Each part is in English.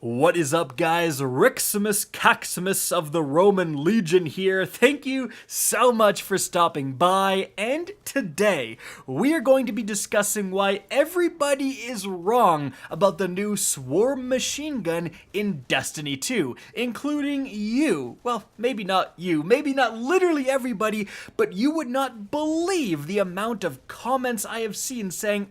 What is up, guys? Riximus Caximus of the Roman Legion here. Thank you so much for stopping by, and today we are going to be discussing why everybody is wrong about the new Swarm machine gun in Destiny 2, including you. Well, maybe not you, maybe not literally everybody, but you would not believe the amount of comments I have seen saying,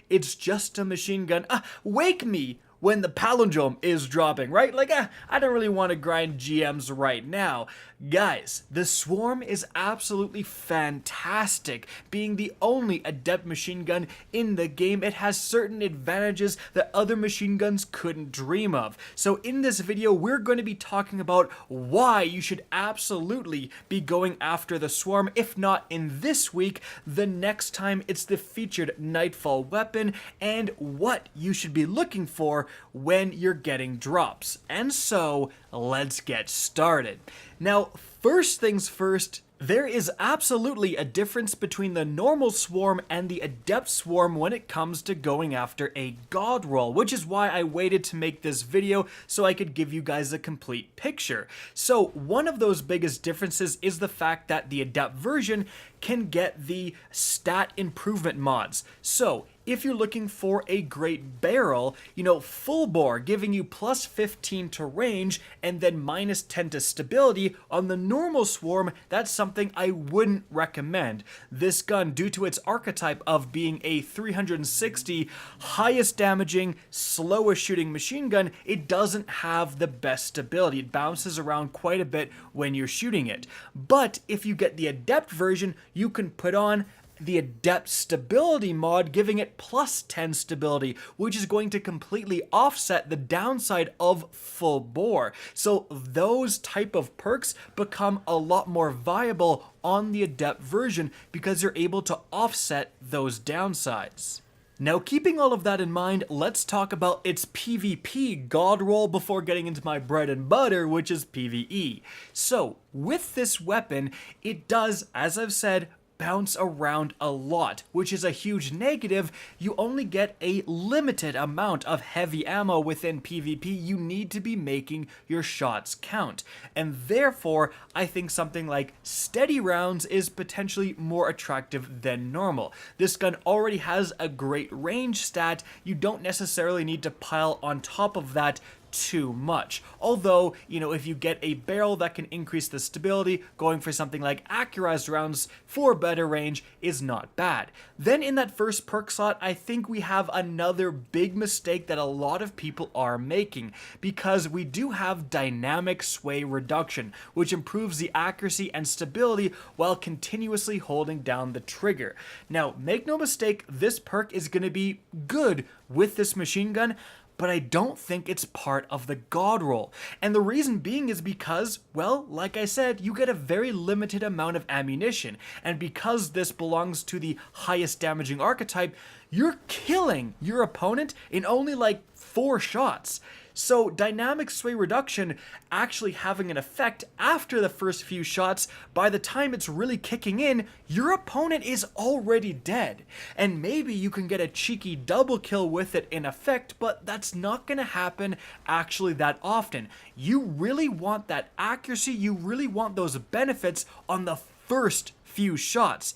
it's just a machine gun, wake me when the palindrome is dropping, right? Like, I don't really want to grind GMs right now. Guys, the Swarm is absolutely fantastic. Being the only adept machine gun in the game, it has certain advantages that other machine guns couldn't dream of. So in this video, we're going to be talking about why you should absolutely be going after the Swarm, if not in this week, the next time it's the featured Nightfall weapon, and what you should be looking for when you're getting drops. And so, let's get started. Now, first things first, there is absolutely a difference between the normal Swarm and the Adept Swarm when it comes to going after a God Roll, which is why I waited to make this video so I could give you guys a complete picture. So one of those biggest differences is the fact that the Adept version can get the stat improvement mods. So if you're looking for a great barrel, full bore, giving you plus 15 to range and then minus 10 to stability, on the normal Swarm, that's something I wouldn't recommend. This gun, due to its archetype of being a 360 highest damaging, slowest shooting machine gun, it doesn't have the best stability. It bounces around quite a bit when you're shooting it. But if you get the Adept version, you can put on the Adept Stability mod, giving it plus 10 stability, which is going to completely offset the downside of full bore. So those type of perks become a lot more viable on the Adept version because you're able to offset those downsides. Now, keeping all of that in mind, let's talk about its PvP God Roll before getting into my bread and butter, which is PvE. So, with this weapon, it does, as I've said, bounce around a lot, which is a huge negative. You only get a limited amount of heavy ammo within PvP. You need to be making your shots count. And therefore, I think something like steady rounds is potentially more attractive than normal. This gun already has a great range stat. You don't necessarily need to pile on top of that too much. Although, if you get a barrel that can increase the stability, going for something like accurized rounds for better range is not bad. Then in that first perk slot, I think we have another big mistake that a lot of people are making, because we do have dynamic sway reduction, which improves the accuracy and stability while continuously holding down the trigger. Now, make no mistake, this perk is going to be good with this machine gun, but I don't think it's part of the God Roll. And the reason being is because, well, like I said, you get a very limited amount of ammunition. And because this belongs to the highest damaging archetype, you're killing your opponent in only like 4 shots. So dynamic sway reduction actually having an effect after the first few shots, by the time it's really kicking in, your opponent is already dead. And maybe you can get a cheeky double kill with it in effect, but that's not going to happen actually that often. You really want that accuracy, you really want those benefits on the first few shots.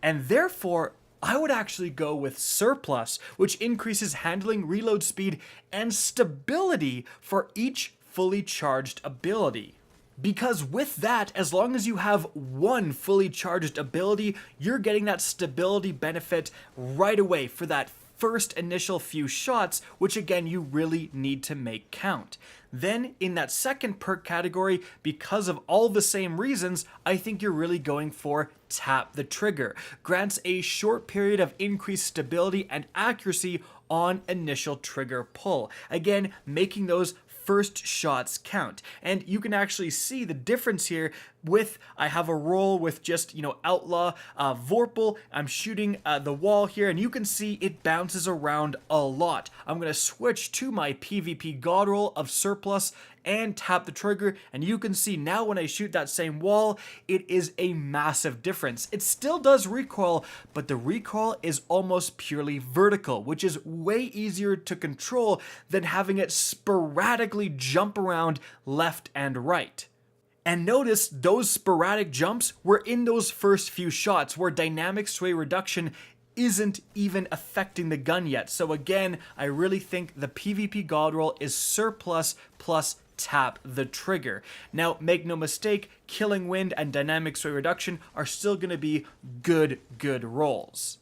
And therefore, I would actually go with Surplus, which increases handling, reload speed, and stability for each fully charged ability. Because with that, as long as you have one fully charged ability, you're getting that stability benefit right away for that first initial few shots, which again you really need to make count. Then in that second perk category, because of all the same reasons, I think you're really going for Tap the Trigger. Grants a short period of increased stability and accuracy on initial trigger pull. Again, making those first shots count. And you can actually see the difference here I have a roll with just, Outlaw, Vorpal. I'm shooting the wall here, and you can see it bounces around a lot. I'm going to switch to my PvP God Roll of Surplus and tap the trigger, and you can see now when I shoot that same wall, it is a massive difference. It still does recoil, but the recoil is almost purely vertical, which is way easier to control than having it sporadically jump around left and right. And notice those sporadic jumps were in those first few shots where dynamic sway reduction isn't even affecting the gun yet. So again, I really think the PvP God Roll is Surplus plus tap the trigger. Now, make no mistake, Killing Wind and dynamic sway reduction are still going to be good rolls.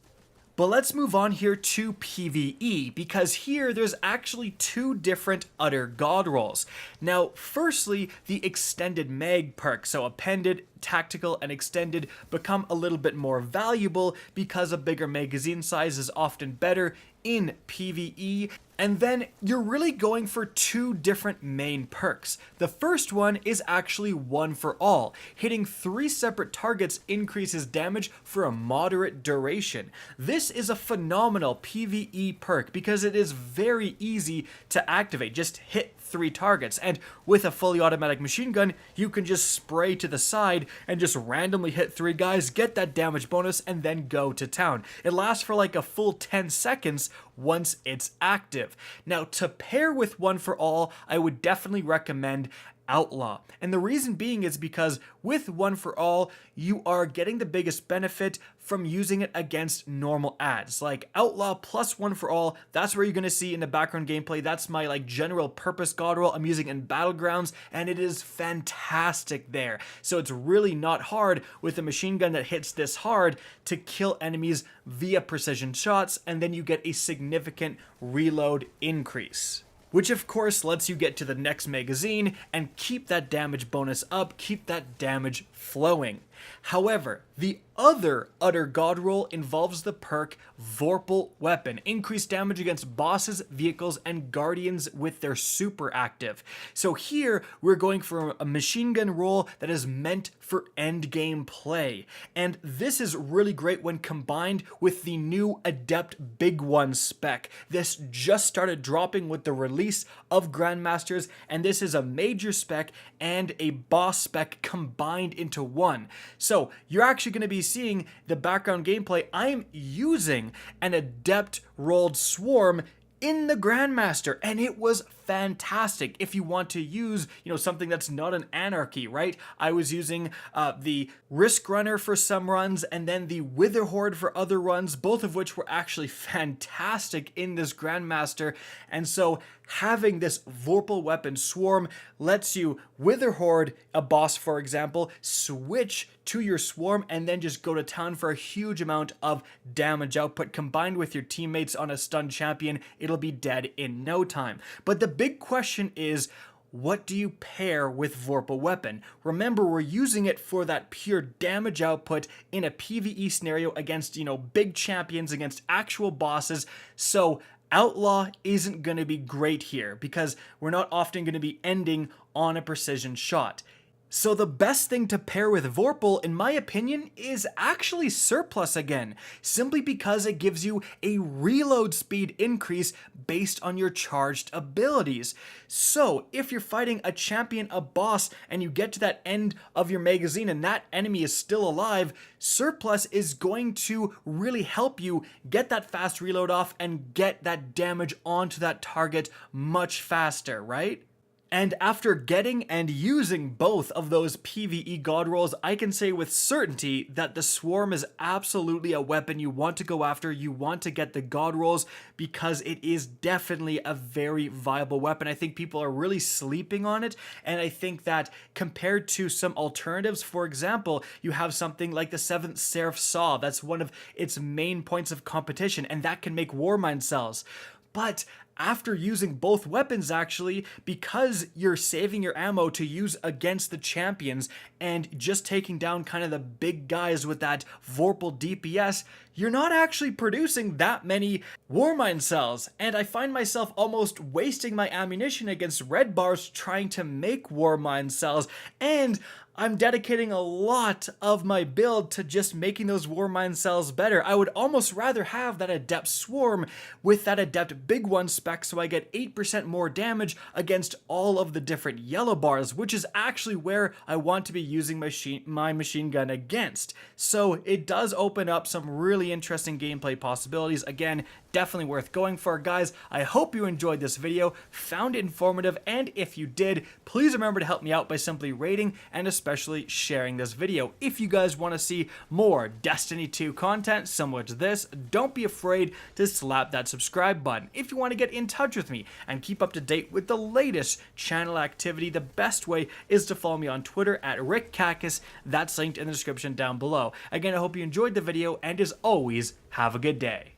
But let's move on here to PvE, because here there's actually two different utter God rolls. Now, firstly, the extended mag perk, so appended, tactical, and extended become a little bit more valuable because a bigger magazine size is often better in PvE. And then you're really going for two different main perks. The first one is actually one for all. Hitting 3 separate targets increases damage for a moderate duration. This is a phenomenal PvE perk because it is very easy to activate. Just hit 3 targets, and with a fully automatic machine gun, you can just spray to the side and just randomly hit 3 guys, get that damage bonus, and then go to town. It lasts for like a full 10 seconds once it's active. Now, to pair with one for all, I would definitely recommend Outlaw. And the reason being is because with one for all, you are getting the biggest benefit from using it against normal ads. Like Outlaw plus one for all, that's where you're going to see in the background gameplay. That's my general purpose God Roll I'm using in Battlegrounds, and it is fantastic there. So it's really not hard with a machine gun that hits this hard to kill enemies via precision shots, and then you get a significant reload increase, which of course lets you get to the next magazine and keep that damage bonus up, keep that damage flowing. However, the other utter God Roll involves the perk Vorpal Weapon. Increased damage against bosses, vehicles, and guardians with their super active. So here, we're going for a machine gun roll that is meant for endgame play. And this is really great when combined with the new Adept Big One spec. This just started dropping with the release of Grandmasters, and this is a major spec and a boss spec combined into one. So you're actually going to be seeing the background gameplay. I'm using an Adept rolled swarm in the Grandmaster, and it was fantastic. If you want to use, something that's not an anarchy, right? I was using the Risk Runner for some runs and then the Wither Horde for other runs, both of which were actually fantastic in this Grandmaster. And so having this Vorpal Weapon swarm lets you Wither Horde a boss, for example, switch to your swarm and then just go to town for a huge amount of damage output. Combined with your teammates on a stun champion, it'll be dead in no time. But the big question is, what do you pair with Vorpal Weapon? Remember, we're using it for that pure damage output in a PvE scenario against, big champions, against actual bosses. So Outlaw isn't going to be great here because we're not often going to be ending on a precision shot. So the best thing to pair with Vorpal, in my opinion, is actually Surplus again, simply because it gives you a reload speed increase based on your charged abilities. So if you're fighting a champion, a boss, and you get to that end of your magazine and that enemy is still alive, Surplus is going to really help you get that fast reload off and get that damage onto that target much faster, right? And after getting and using both of those PvE God Rolls, I can say with certainty that the Swarm is absolutely a weapon you want to go after. You want to get the God Rolls because it is definitely a very viable weapon. I think people are really sleeping on it, and I think that compared to some alternatives, for example, you have something like the 7th Seraph Saw. That's one of its main points of competition, and that can make Warmind cells. But after using both weapons actually, because you're saving your ammo to use against the champions and just taking down kind of the big guys with that Vorpal DPS, you're not actually producing that many Warmind cells, and I find myself almost wasting my ammunition against red bars trying to make Warmind cells, and I'm dedicating a lot of my build to just making those Warmind cells better. I would almost rather have that Adept Swarm with that Adept Big One spec so I get 8% more damage against all of the different yellow bars, which is actually where I want to be using my machine gun against. So it does open up some really interesting gameplay possibilities. Again, definitely worth going for, guys. I hope you enjoyed this video, found it informative, and if you did, please remember to help me out by simply rating and especially sharing this video. If you guys want to see more Destiny 2 content similar to this, don't be afraid to slap that subscribe button. If you want to get in touch with me and keep up to date with the latest channel activity, the best way is to follow me on Twitter at RickCacus. That's linked in the description down below. Again, I hope you enjoyed the video, and as always, have a good day.